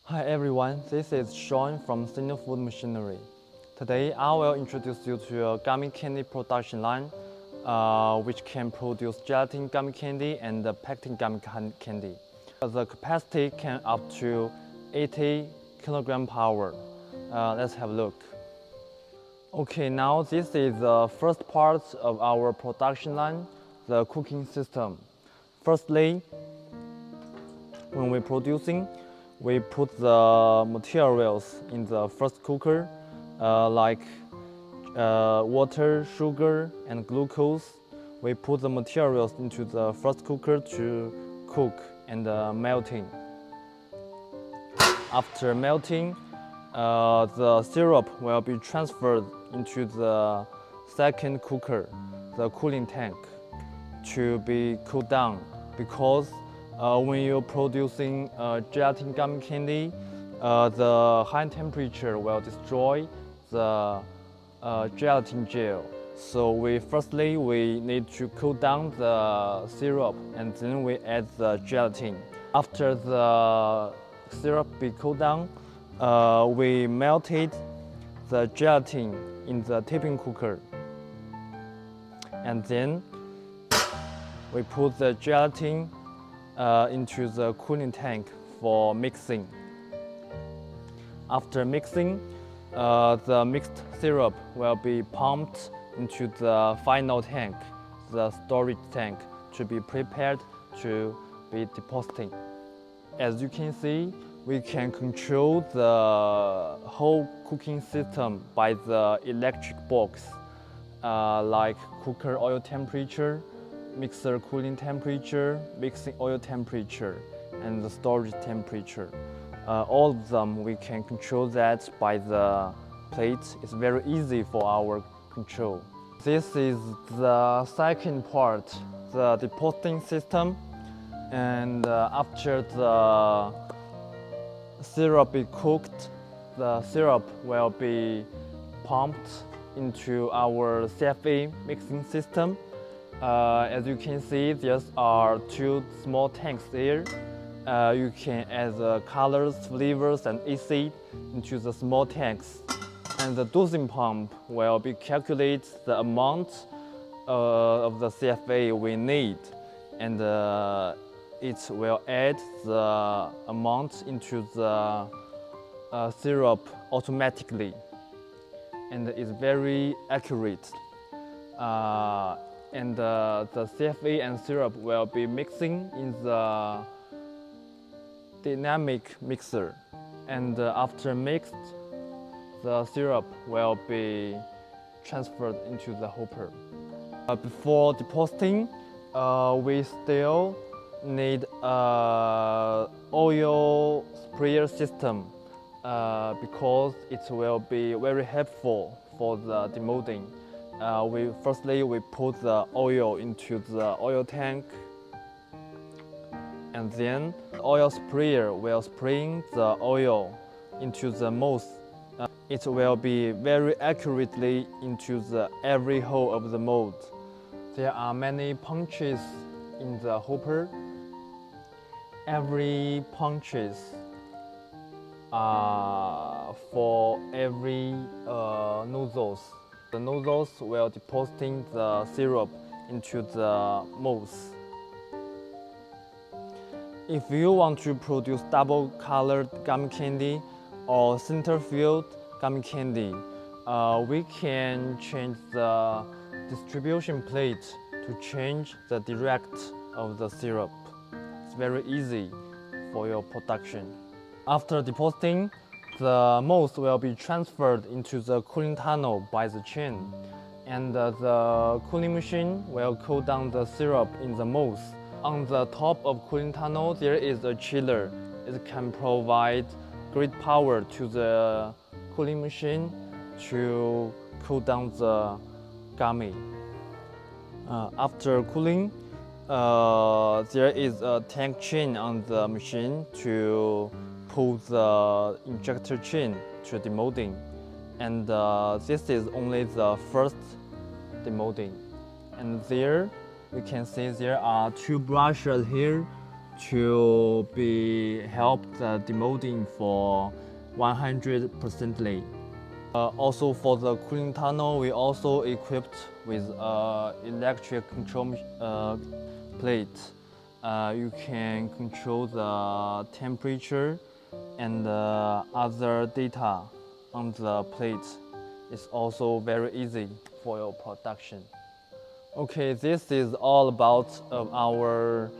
Hi everyone, this is Sean from SINOFUDE Machinery. Today I will introduce you to a gummy candy production line which can produce gelatin gummy candy and pectin gummy candy. The capacity can up to 80 kilogram power. Let's have a look. Okay, now this is the first part of our production line, the cooking system. Firstly, when we're producing, we put the materials in the first cooker, like water, sugar, and glucose. We put the materials into the first cooker to cook and melting. After melting, the syrup will be transferred into the second cooker, the cooling tank, to be cooled down, because when you're producing gelatin gummy candy, the high temperature will destroy the gelatin gel. So firstly we need to cool down the syrup and then we add the gelatin. After the syrup be cooled down, we melted the gelatin in the tipping cooker, and then we put the gelatin into the cooling tank for mixing. After mixing, the mixed syrup will be pumped into the final tank, the storage tank, to be prepared to be depositing. As you can see, we can control the whole cooking system by the electric box, like cooker oil temperature, mixer cooling temperature, mixing oil temperature, and the storage temperature. All of them we can control that by the plate. It's very easy for our control. This is the second part, the depositing system. And after the syrup is cooked, the syrup will be pumped into our CFA mixing system. As you can see, there are two small tanks there. You can add the colors, flavors, and acid into the small tanks. And the dosing pump will be calculate the amount of the CFA we need, and it will add the amount into the syrup automatically, and it's very accurate. And the CFA and syrup will be mixing in the dynamic mixer, and after mixed, the syrup will be transferred into the hopper. Before depositing, we still need an oil sprayer system because it will be very helpful for the demolding. Firstly, we put the oil into the oil tank, and then the oil sprayer will spray the oil into the mold. It will be very accurately into every hole of the mold. There are many punches in the hopper. Every punches for every nozzles. The nozzles will depositing the syrup into the molds. If you want to produce double-colored gummy candy or center-filled gummy candy, we can change the distribution plate to change the direct of the syrup. It's very easy for your production. After depositing, the molds will be transferred into the cooling tunnel by the chain, and the cooling machine will cool down the syrup in the molds. On the top of cooling tunnel, there is a chiller. It can provide great power to the cooling machine to cool down the gummy. After cooling, there is a tank chain on the machine to pull the injector chain to demolding, and this is only the first demolding. And there we can see there are two brushes here to be help the demolding for 100%. Also for the cooling tunnel, we also equipped with electric control plate. You can control the temperature and other data on the plate. It's also very easy for your production. Okay, this is all about our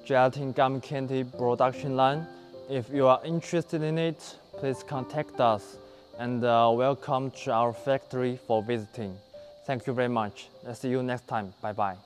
gelatin gummy candy production line. If you are interested in it, please contact us and welcome to our factory for visiting. Thank you very much. I'll see you next time. Bye bye.